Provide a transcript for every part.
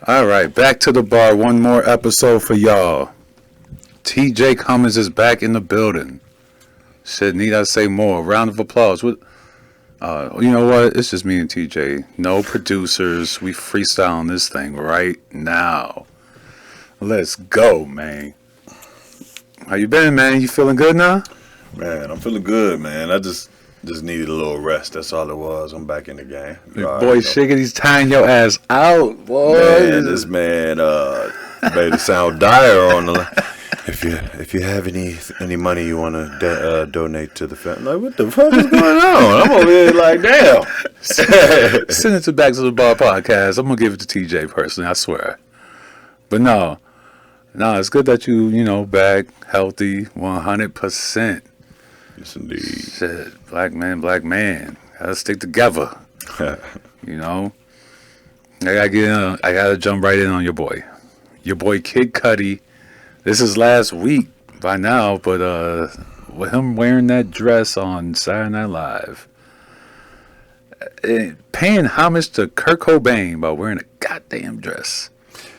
All right, back to the bar. One more episode for y'all. TJ Cummins is back in the building. Shit, need I say more? Round of applause. You know what? It's just me and TJ. No producers. We freestyling this thing right now. Let's go, man. How you been, man? You feeling good now? Man, I'm feeling good, man. I just needed a little rest. That's all it was. I'm back in the game. Boy, Shiggity's tying your ass out, boy. Man, this man made it sound dire on the. If you have any money you want to donate to the family, like, what the fuck is going on? I'm over here like, damn. Send it to Back to the Bar podcast. I'm gonna give it to TJ personally. I swear. But no, it's good that you back healthy, 100%. Yes, indeed. Shit, black man, gotta stick together. I gotta jump right in on your boy Kid Cudi. This is last week by now, but with him wearing that dress on Saturday Night Live, paying homage to Kurt Cobain by wearing a goddamn dress.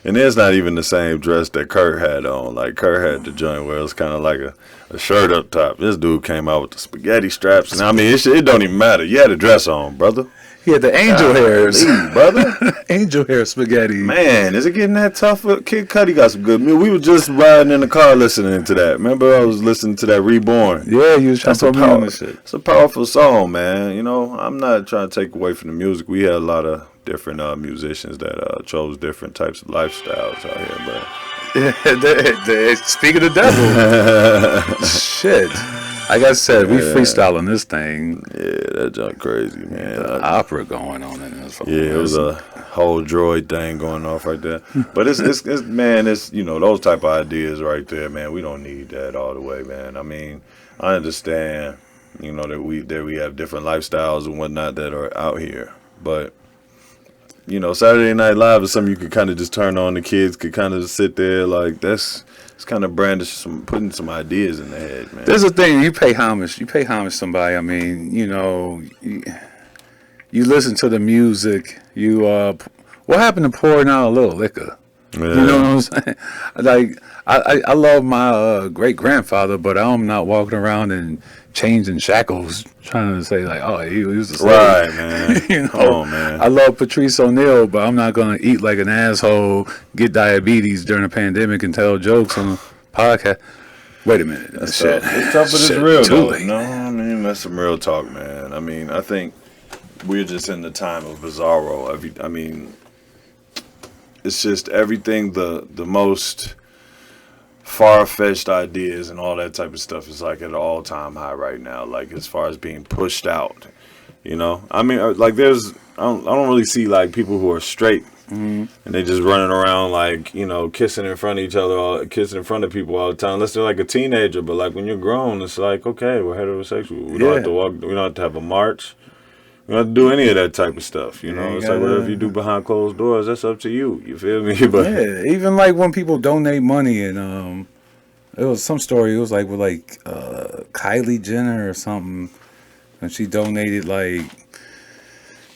And it's not even the same dress that Kurt had on. Like, Kurt had the joint where it was kind of like a shirt up top. This dude came out with the spaghetti straps. And I mean, it don't even matter. You had a dress on, brother. He had the angel hairs. Brother. Angel hair spaghetti. Man, is it getting that tough? Kid Cudi got some good music. We were just riding in the car listening to that. Remember, I was listening to that Reborn. Yeah, you was trying to put me on this shit. It's a powerful song, man. I'm not trying to take away from the music. We had a lot of different musicians that chose different types of lifestyles out here, but they speak of the devil. Shit. Like I said, we freestyling this thing. Yeah, that junk crazy, man. The opera going on in this. Yeah, it was a whole droid thing going off right there. But it's man, it's those type of ideas right there, man. We don't need that all the way, man. I mean, I understand, that we have different lifestyles and whatnot that are out here, but Saturday Night Live is something you could kind of just turn on. The kids could kind of sit there like it's kind of brandish putting some ideas in their head, man. There's a thing, you pay homage to somebody. I mean, you listen to the music. What happened to pouring out a little liquor? Yeah. You know what I'm saying? Like, I love my great grandfather, but I'm not walking around in chains and shackles trying to say like, oh, he was a slave. Right, man. Oh, man. I love Patrice O'Neal, but I'm not gonna eat like an asshole, get diabetes during a pandemic, and tell jokes on a podcast. Wait a minute, that's shit. It's tough, but it's real. No, I mean, that's some real talk, man. I mean, I think we're just in the time of Bizarro. It's just everything. The most far-fetched ideas and all that type of stuff is like at an all-time high right now. Like, as far as being pushed out, I mean, like I don't really see like people who are straight and they just running around like kissing in front of each other, kissing in front of people all the time. Unless they're like a teenager, but like when you're grown, it's like, okay, we're heterosexual. We don't have to walk. We don't have to have a march. You don't have to do any of that type of stuff, It's like whatever you do behind closed doors, that's up to you. You feel me? But yeah, even like when people donate money and it was some story. It was like with Kylie Jenner or something, and she donated like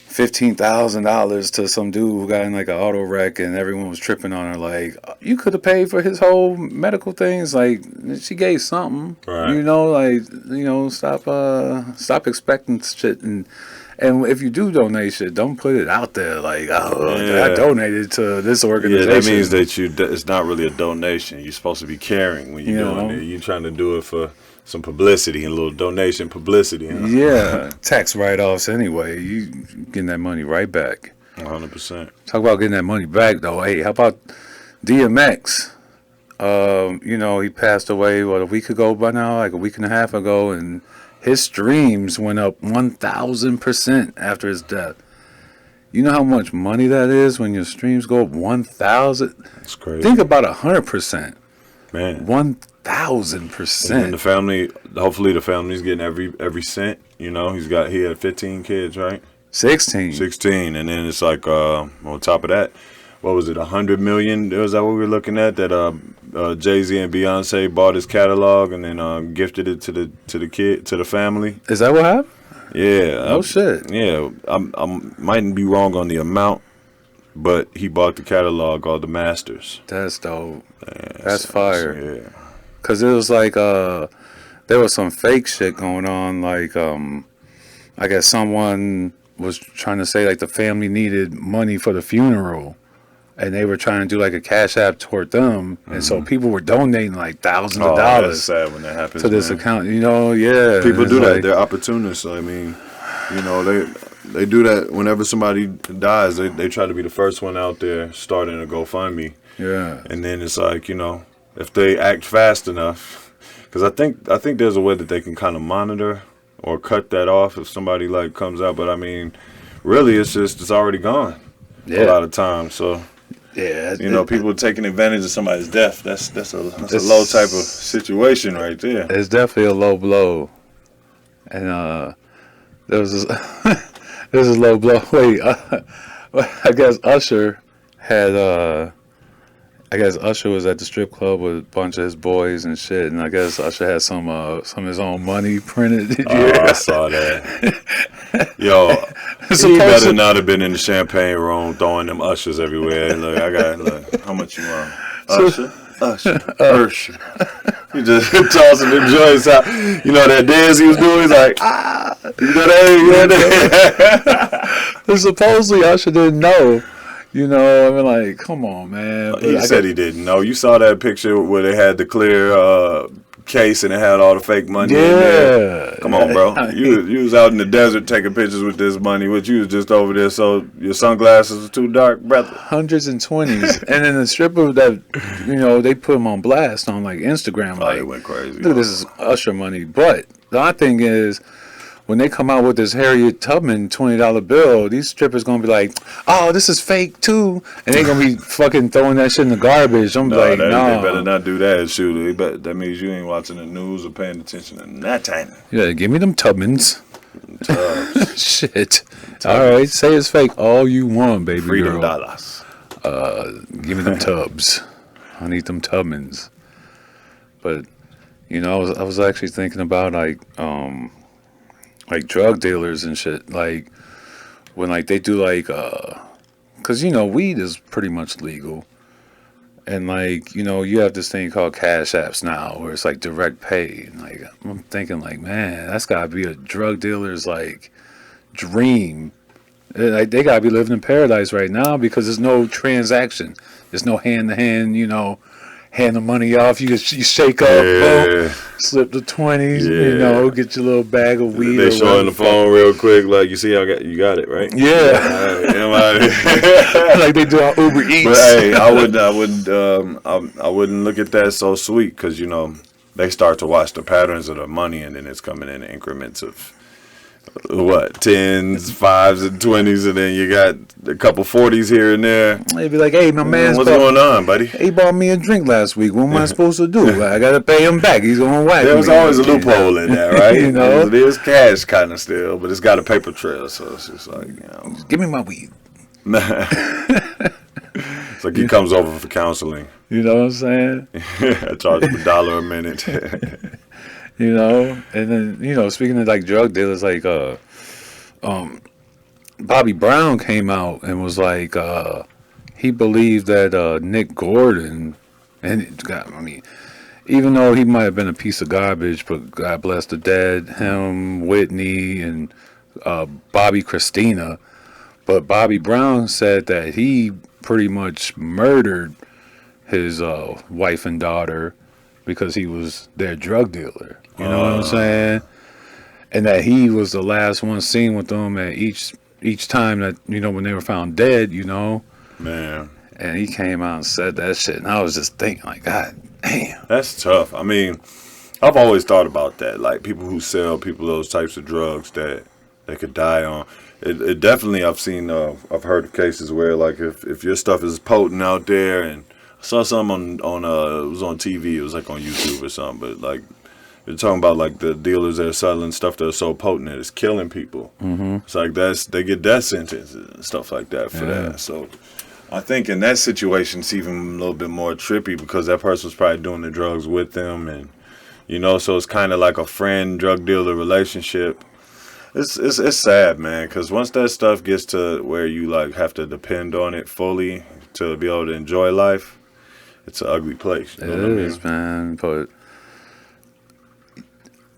$15,000 to some dude who got in like an auto wreck, and everyone was tripping on her. Like, you could have paid for his whole medical things. Like, she gave something, right. Stop expecting shit And if you do donate shit, don't put it out there like, I donated to this organization. Yeah, that means that it's not really a donation. You're supposed to be caring when you're doing it. You're trying to do it for some publicity, a little donation publicity. Yeah, tax write-offs anyway. You getting that money right back. 100%. Talk about getting that money back, though. Hey, how about DMX? He passed away, a week ago by now, like a week and a half ago, and his streams went up 1,000% after his death. You know how much money that is when your streams go up 1,000? That's crazy. Think about 100%. Man. 1,000%. And the family, hopefully the family's getting every cent. He had 15 kids, right? 16. 16. And then it's like, on top of that, what was it, 100 million? Was that what we were looking at? That Jay-Z and Beyonce bought his catalog and then gifted it to the family. Is that what happened? Yeah. Oh shit. Yeah. I mightn't be wrong on the amount, but he bought the catalog, all the masters. That's dope. Man, That's fire. Yeah. Cause it was like there was some fake shit going on. Like I guess someone was trying to say like the family needed money for the funeral, and they were trying to do like a cash app toward them, and so people were donating like thousands of dollars. That's sad when that happens to this man. account. You know, yeah. People do that. Like, They're opportunists. I mean, you know, they do that whenever somebody dies. They try to be the first one out there starting a GoFundMe. Yeah. And then it's like, you know, if they act fast enough, because I think there's a way that they can kind of monitor or cut that off if somebody like comes out. But I mean, really, it's already gone. Yeah. A lot of times. So yeah, you know, people taking advantage of somebody's death. That's a low type of situation right there. It's definitely a low blow, and there was this, this is a low blow. Wait, I guess Usher had I guess Usher was at the strip club with a bunch of his boys and shit, and I guess Usher had some of his own money printed. Oh, I saw that. Yo, he better not have been in the champagne room throwing them Ushers everywhere. Look, how much you want? Usher. He just tossing them joints out. You know that dance he was doing? He's like, you know that? And supposedly Usher didn't know. You know, I mean, like, come on, man. He said he didn't know. You saw that picture where they had the clear case and it had all the fake money in there. Come on, bro. You was out in the desert taking pictures with this money, but you was just over there, so your sunglasses were too dark, brother. Hundreds and 20s. And then the stripper that, you know, they put him on blast on, like, Instagram. Like, it went crazy. Look, this is Usher money. But the odd thing is, when they come out with this Harriet Tubman $20 bill, these strippers gonna be like, "Oh, this is fake too," and they gonna be fucking throwing that shit in the garbage. I'm like, no, they better not do that. Shoot, that means you ain't watching the news or paying attention to nothing. Yeah, give me them Tubmans. Shit. All right, say it's fake all you want, baby Freedom girl. dollars. Give me them tubs. I need them Tubmans. But you know, I was actually thinking about like drug dealers and shit, like when like they do like because you know weed is pretty much legal, and like you know you have this thing called cash apps now where it's like direct pay, and like I'm thinking like, man, that's gotta be a drug dealer's like dream. Like they gotta be living in paradise right now because there's no transaction, there's no hand to hand, you know, hand the money off. You shake up, boom, slip the 20s, you know, get your little bag of weed. They show on the phone real quick, like you see, you got it, right? Yeah, like they do on Uber Eats. But hey, I wouldn't look at that so sweet because you know they start to watch the patterns of the money and then it's coming in increments of what 10s, 5s, and 20s, and then you got a couple 40s here and there. They'd be like, "Hey, my man, what's going on, buddy? He bought me a drink last week. What am I supposed to do? I gotta pay him back. He's gonna whack me." There's always a loophole in that, right? You know, it is cash kind of still, but it's got a paper trail, so it's just like, you know, give me my weed. It's like he comes over for counseling. You know what I'm saying? I charge him $1 a minute. You know, and then you know, speaking of like drug dealers, like Bobby Brown came out and was like, he believed that Nick Gordon, and God, I mean, even though he might have been a piece of garbage, but God bless the dead, him, Whitney, and Bobby Christina, but Bobby Brown said that he pretty much murdered his wife and daughter because he was their drug dealer. You know what I'm saying? And that he was the last one seen with them at each time that, you know, when they were found dead, you know. Man. And he came out and said that shit. And I was just thinking, like, God damn. That's tough. I mean, I've always thought about that. Like, people who sell people those types of drugs that they could die on. It definitely, I've heard of cases where, like, if your stuff is potent out there, and I saw something on it was on TV, it was like on YouTube or something, but like, they're talking about like the dealers that are selling stuff that are so potent that it's killing people. Mm-hmm. It's like they get death sentences and stuff like that for that. So I think in that situation it's even a little bit more trippy because that person's probably doing the drugs with them, and you know, so it's kind of like a friend drug dealer relationship. it's sad, man, because once that stuff gets to where you like have to depend on it fully to be able to enjoy life, it's an ugly place. You know what I mean? It is, man. But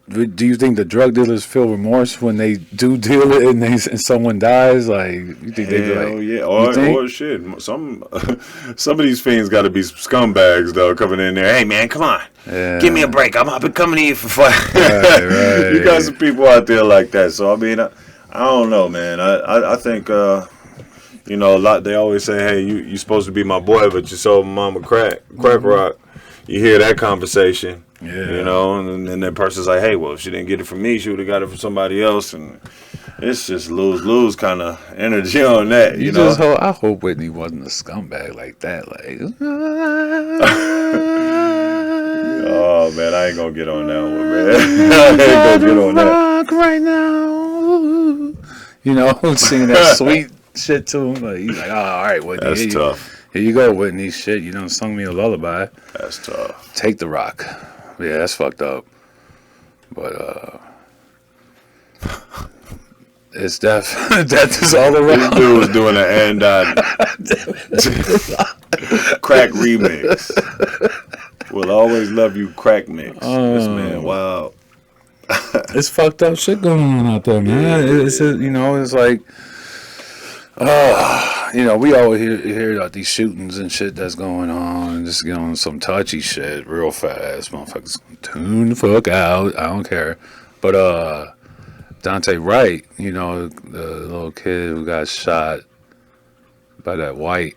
do you think the drug dealers feel remorse when they do deal it and someone dies? Like, you think they Hell like, yeah, or shit. Some of these fiends got to be scumbags though, coming in there. Hey man, come on, give me a break. I've been coming to you for fun. Right. You got some people out there like that. So I mean, I don't know, man. I think you know, a lot. They always say, hey, you supposed to be my boy, but you sold mama crack rock. You hear that conversation. Yeah. You know, and then that person's like, hey, well, if she didn't get it from me, she would have got it from somebody else. And it's just lose kind of energy on that, you know? I hope Whitney wasn't a scumbag like that. Like, oh, man, I ain't going to get on that one, man. I ain't going to get on that. Right now. You know, singing that sweet shit to him. Like, he's like, oh, all right, Whitney. That's tough. Here you go, Whitney. Shit, you done sung me a lullaby. That's tough. Take the rock. Yeah, that's fucked up. But it's death. Death is all around. This dude was doing an crack remix. Will always love you crack mix. This man, wow. It's fucked up shit going on out there, man. Yeah. It's you know, it's like, you know, we always hear about these shootings and shit that's going on, and just get on some touchy shit real fast. Motherfuckers tune the fuck out. I don't care. But Dante Wright, you know, the little kid who got shot by that white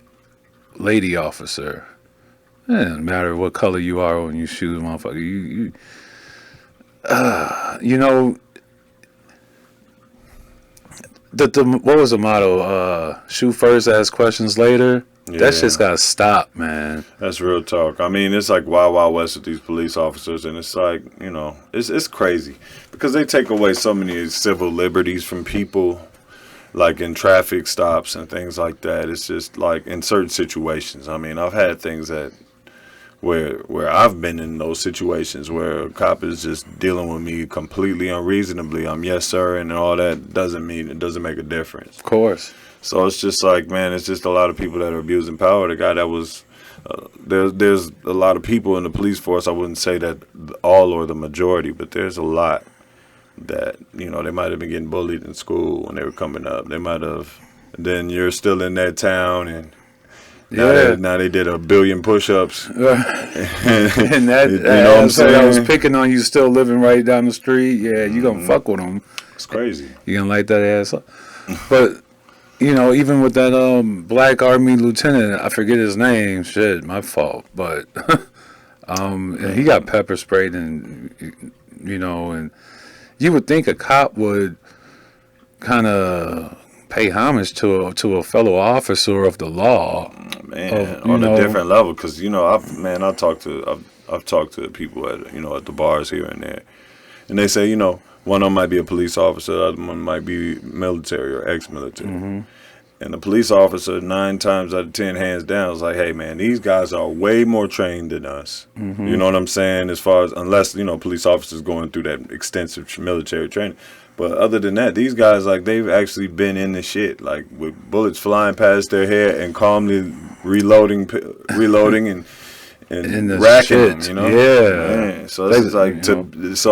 lady officer. It doesn't matter what color you are when you shoot a motherfucker. You know. What was the motto? Shoot first, ask questions later. Yeah. That shit's gotta stop, man. That's real talk. I mean, it's like Wild Wild West with these police officers, and it's like, you know, it's crazy because they take away so many civil liberties from people, like in traffic stops and things like that. It's just like in certain situations. I mean, I've had things that where I've been in those situations where a cop is just dealing with me completely unreasonably. I'm yes sir and all that doesn't make a difference. Of course. So it's just like, man, it's just a lot of people that are abusing power. The guy that was there's a lot of people in the police force. I wouldn't say that all or the majority, but there's a lot that, you know, they might have been getting bullied in school when they were coming up. They might have. And then you're still in that town and. Now they did 1 billion push-ups. And that, you know what I'm saying? I was picking on you still living right down the street. Yeah, you gonna fuck with them. It's crazy. You gonna light that ass up. But, you know, even with that black army lieutenant, I forget his name. Shit, my fault. But and he got pepper sprayed and, you know, and you would think a cop would kind of pay homage to a fellow officer of the law, man, on a different level. Because, you know, I've talked to people at, you know, at the bars here and there, and they say, you know, one of them might be a police officer, the other one might be military or ex-military, and the police officer 9 times out of 10, hands down, is like, hey man, these guys are way more trained than us. You know what I'm saying? As far as, unless, you know, police officers going through that extensive military training. But other than that, these guys, like, they've actually been in the shit, like, with bullets flying past their head and calmly reloading and racking them, you know? Yeah. Man. So this is like, so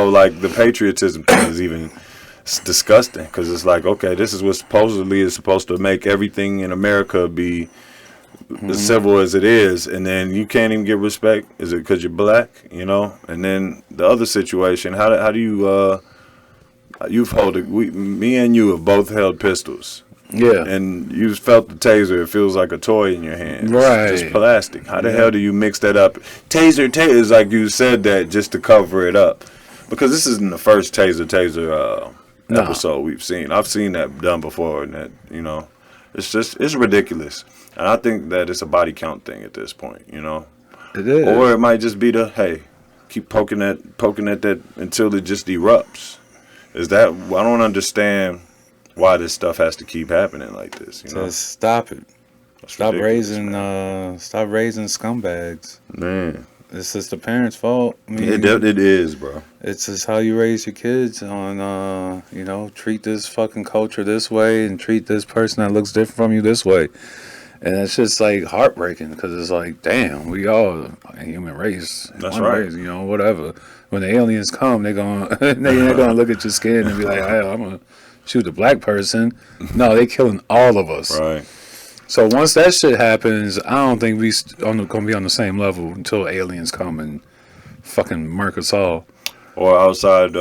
like the patriotism thing is even disgusting because it's like, okay, this is what supposedly is supposed to make everything in America be as civil as it is, and then you can't even get respect. Is it because you're black, you know? And then the other situation, how do you me and you have both held pistols. Yeah. And you felt the taser. It feels like a toy in your hand. Right. It's just plastic. How the hell do you mix that up? Taser is like you said that just to cover it up. Because this isn't the first taser episode we've seen. I've seen that done before, and that, you know, it's ridiculous. And I think that it's a body count thing at this point, you know. It is. Or it might just be keep poking at that until it just erupts. I don't understand why this stuff has to keep happening like this. You know? Stop it. Stop raising scumbags. Man, It's just the parents' fault. I mean, it is, bro. It's just how you raise your kids on, treat this fucking culture this way and treat this person that looks different from you this way. And it's just like heartbreaking because it's like, damn, we all a human race. That's right. Race, whatever. When the aliens come, they're gonna look at your skin and be like, hey, I'm gonna shoot a black person. No, they killing all of us. Right. So once that shit happens, I don't think we gonna be on the same level until aliens come and fucking murk us all. Or outside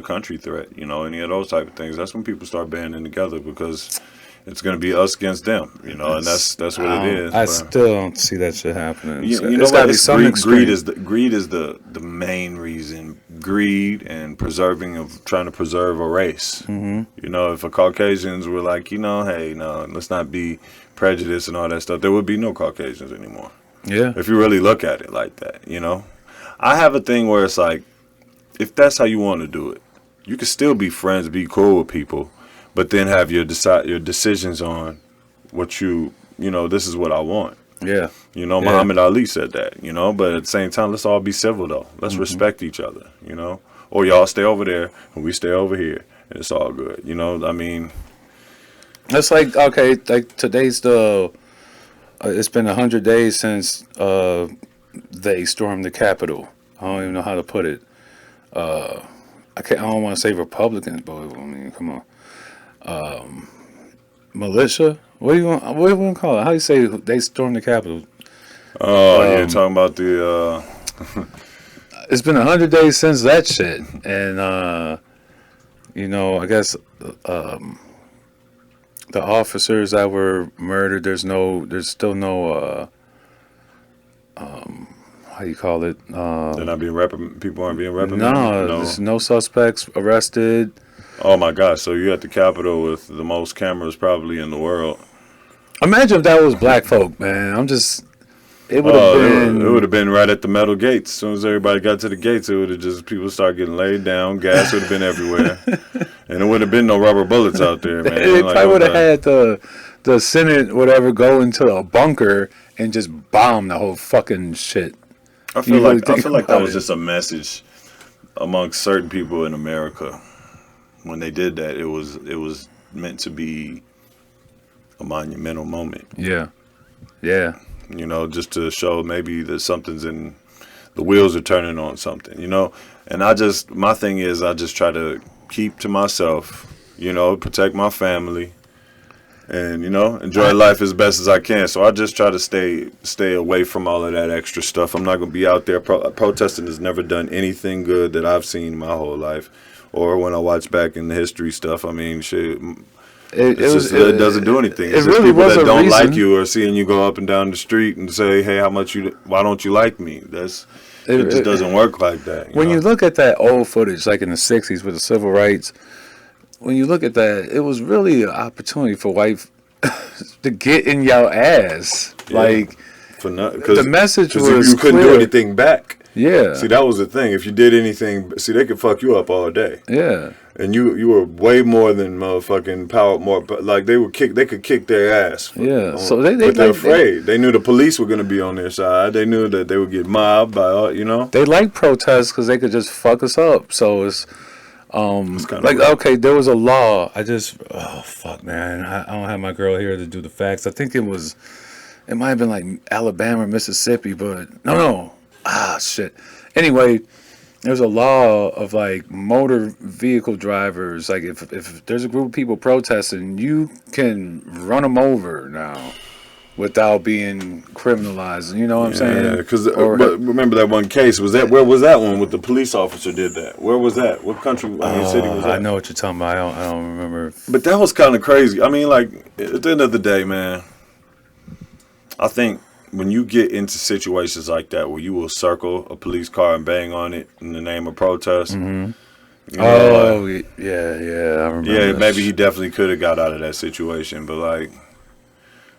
country threat, any of those type of things. That's when people start banding together because it's going to be us against them, and that's what it is. I still don't see that shit happening. You know what? Greed is the main reason. Greed and trying to preserve a race. Mm-hmm. If a Caucasians were like, hey, no, let's not be prejudiced and all that stuff, there would be no Caucasians anymore. Yeah. If you really look at it like that, I have a thing where it's like, if that's how you want to do it, you can still be friends, be cool with people, but then have your decisions on what this is what I want. Yeah. Muhammad Ali said that, but at the same time, let's all be civil though. Let's respect each other, or y'all stay over there and we stay over here and it's all good. I mean, it's like, okay, like today's it's been 100 days since they stormed the Capitol. I don't even know how to put it. I don't want to say Republicans, but I mean, come on. Militia? What do you want to call it? How do you say they stormed the Capitol? Oh, you're talking about the. It's been 100 days since that shit, and I guess the officers that were murdered. There's still no. How do you call it? They're not being people aren't being reprimanded. No, there's no suspects arrested. Oh my gosh! So you're at the Capitol with the most cameras probably in the world. Imagine if that was black folk, man. It would have been. It would have been right at the metal gates. As soon as everybody got to the gates, it would have just people start getting laid down. Gas would have been everywhere, and there would have been no rubber bullets out there, man. They probably would have had the Senate, whatever, go into a bunker and just bomb the whole fucking shit. I feel like that was just a message amongst certain people in America. When they did that, it was meant to be a monumental moment. Yeah. Yeah. Just to show maybe that the wheels are turning on something, And my thing is I just try to keep to myself, protect my family and, enjoy life as best as I can. So I just try to stay away from all of that extra stuff. I'm not going to be out there. Protesting has never done anything good that I've seen my whole life. Or when I watch back in the history stuff, I mean, shit, it doesn't do anything. It's really people that don't like you or seeing you go up and down the street and say, hey, why don't you like me? It just doesn't work like that. When you look at that old footage, like in the 60s with the civil rights, when you look at that, it was really an opportunity for white to get in your ass. Yeah. Like, the message was you couldn't do anything back. Yeah. See, that was the thing. If you did anything, they could fuck you up all day. Yeah. And you were way more than motherfucking power. Like they could kick their ass. Yeah. So they're afraid. They knew the police were gonna be on their side. They knew that they would get mobbed by They like protests because they could just fuck us up. So it's like okay, there was a law. Fuck, man. I don't have my girl here to do the facts. I think it might have been like Alabama or Mississippi, but no. Shit. Anyway, there's a law of like motor vehicle drivers. Like if there's a group of people protesting, you can run them over now without being criminalized. You know what I'm saying? Yeah, because remember that one case? Where was that one with the police officer did that? Where was that? What country? City was that? I know what you're talking about. I don't remember. But that was kind of crazy. I mean, like at the end of the day, man, I think when you get into situations like that where you will circle a police car and bang on it in the name of protest. Mm-hmm. Yeah, I remember. Yeah, maybe he definitely could have got out of that situation, but like,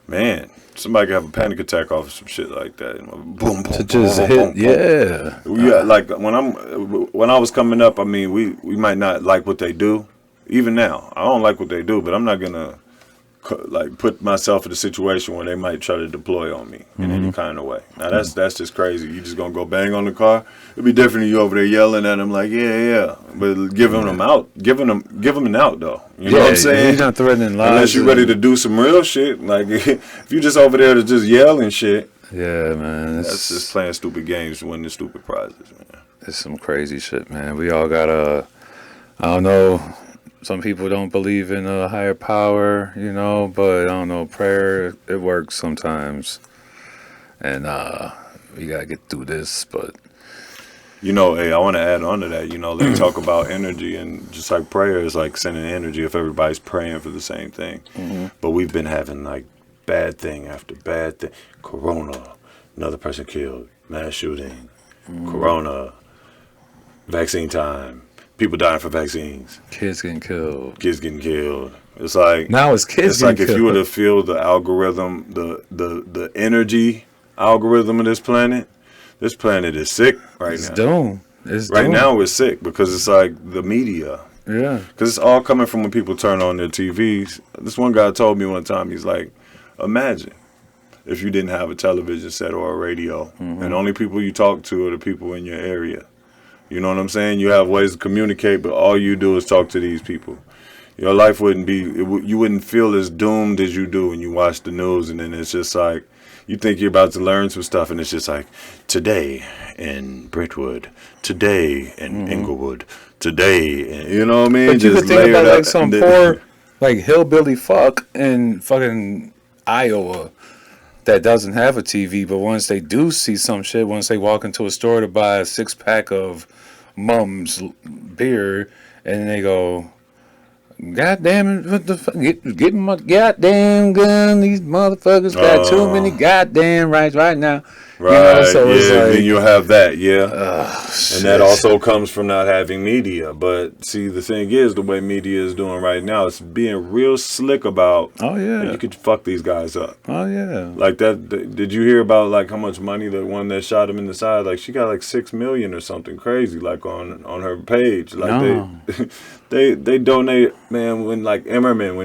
man, somebody could have a panic attack off of some shit like that. Boom, boom, to just boom, hit, boom, yeah. Yeah, like when I was coming up, I mean, we might not like what they do. Even now, I don't like what they do, but I'm not gonna like put myself in a situation where they might try to deploy on me in any kind of way. Now that's just crazy. You just gonna go bang on the car? It'd be different if you over there yelling at them like, yeah, but giving them an out though. You know what I'm saying? You're not threatening lives. Unless you're ready to do some real shit. Like if you just over there to just yell and shit. Yeah, man. That's just playing stupid games to win the stupid prizes, man. It's some crazy shit, man. We all got I don't know. Some people don't believe in a higher power, you know, but I don't know, prayer, it works sometimes. And we got to get through this, but. You know, hey, I want to add on to that. You know, they talk about energy, and just like prayer is like sending energy if everybody's praying for the same thing. But we've been having like bad thing after bad thing. Corona, another person killed, mass shooting, Corona, vaccine time. People dying for vaccines. Kids getting killed. It's like now it's kids. It's like if you were to feel the algorithm, the energy algorithm of this planet is sick right now. Doomed. Right now it's sick because it's like the media. Yeah. Because it's all coming from when people turn on their TVs. This one guy told me one time, he's like, imagine if you didn't have a television set or a radio, and only people you talk to are the people in your area. You know what I'm saying? You have ways to communicate, but all you do is talk to these people. Your life wouldn't be, you wouldn't feel as doomed as you do when you watch the news, and then it's just like, you think you're about to learn some stuff, and it's just like, today in Brentwood, today in Inglewood, today, you know what I mean? But you could think about like some poor, like hillbilly fuck in fucking Iowa that doesn't have a TV, but once they do see some shit, once they walk into a store to buy a 6-pack of Mum's beer, and they go, God damn it, what the fuck? Get my goddamn gun. These motherfuckers got too many goddamn rights right now. Right, you know, so it's like, then you'll have that, yeah. And that also comes from not having media. But see, the thing is, the way media is doing right now, it's being real slick about, you could fuck these guys up. Oh, yeah. Like that, did you hear about like how much money the one that shot him in the side? Like she got like $6 million or something crazy, like on her page. Like they donate, man, when like Zimmerman,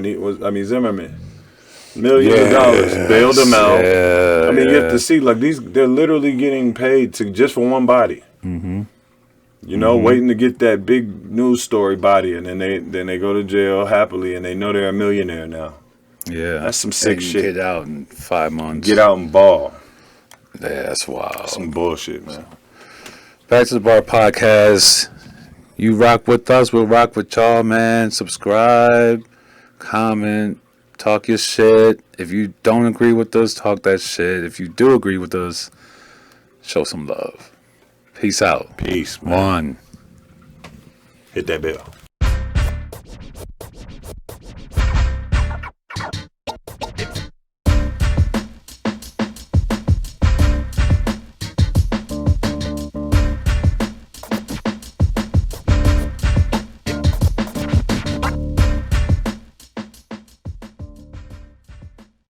$1 million bailed them out. Yeah, I mean, you have to see, like, they're literally getting paid just for one body. You know, waiting to get that big news story body, and then they go to jail happily, and they know they're a millionaire now. Yeah. That's some sick shit. Get out in 5 months. Get out and ball. Yeah, that's wild. That's some bullshit, man. Back to the Bar Podcast. You rock with us, we'll rock with y'all, man. Subscribe, comment, talk your shit. If you don't agree with us, talk that shit. If you do agree with us, show some love. Peace out. Peace, man. One. Hit that bell.